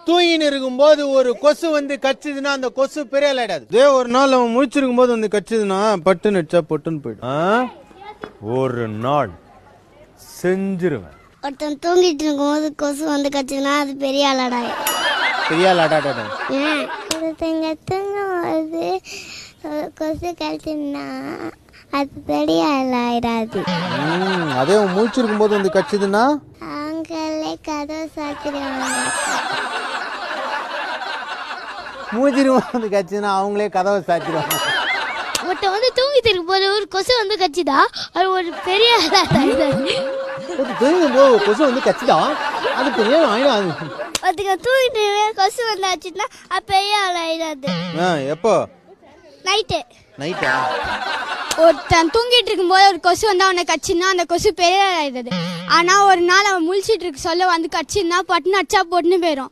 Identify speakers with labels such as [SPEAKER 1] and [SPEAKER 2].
[SPEAKER 1] தூங்கின்னு இருக்கும் போது ஒரு கொசு வந்து கச்சுதுன்னா அந்த கொசு பெரிய ஆளாயிடாது. இதே ஒரு நாள் அவன் முழிச்சிருக்கும் போது வந்து கச்சுதுன்னா பட்டுன்னு வச்சா பொட்டுன்னு போயிடும். ஒரு நாள் செஞ்சிருவேன்.
[SPEAKER 2] ஒருத்தன் தூங்கிட்டு இருக்கும் போது கொசு வந்து கச்சுதுன்னா அது பெரிய ஆளாடா.
[SPEAKER 1] பெரிய ஆளாடா.
[SPEAKER 2] ஒருத்தங்க தூங்கும் போது கொசு கச்சுன்னா அது பெரிய ஆளாயிடாது.
[SPEAKER 1] அதே அவன் முழிச்சிருக்கும் போது வந்து கச்சுதுன்னா
[SPEAKER 2] அவங்களே கதவை சாத்திடுவாங்க.
[SPEAKER 1] மூஞ்சிருக்கும் வந்து கச்சுதுன்னா அவங்களே கதவை சாத்திடுவாங்க.
[SPEAKER 2] ஒருத்தன் வந்து தூங்கிட்டு இருக்கும் போது ஒரு கொசு வந்து கச்சுதா அது ஒரு பெரிய ஆளாயிடாது.
[SPEAKER 1] தூங்கும் போது கொசு வந்து கச்சுதா அது பெரிய ஆயிடாது.
[SPEAKER 2] ஒருத்தங்க தூங்கிட்டு கொசு வந்து ஆச்சுன்னா அது பெரிய ஆளாயிடாது.
[SPEAKER 1] எப்போ?
[SPEAKER 2] நைட்டா?
[SPEAKER 3] ஒருத்தன் தூங்கிட்டு இருக்கும் போது ஒரு கொசு வந்து அவனை கச்சின்னா அந்த கொசு பெரிய ஆயிடுது. ஆனா ஒரு நாள் அவன் முழிச்சிட்டு இருக்க சொல்ல வந்து கச்சின்னா பட்டுன்னு அச்சா போட்டுன்னு போயிடும்.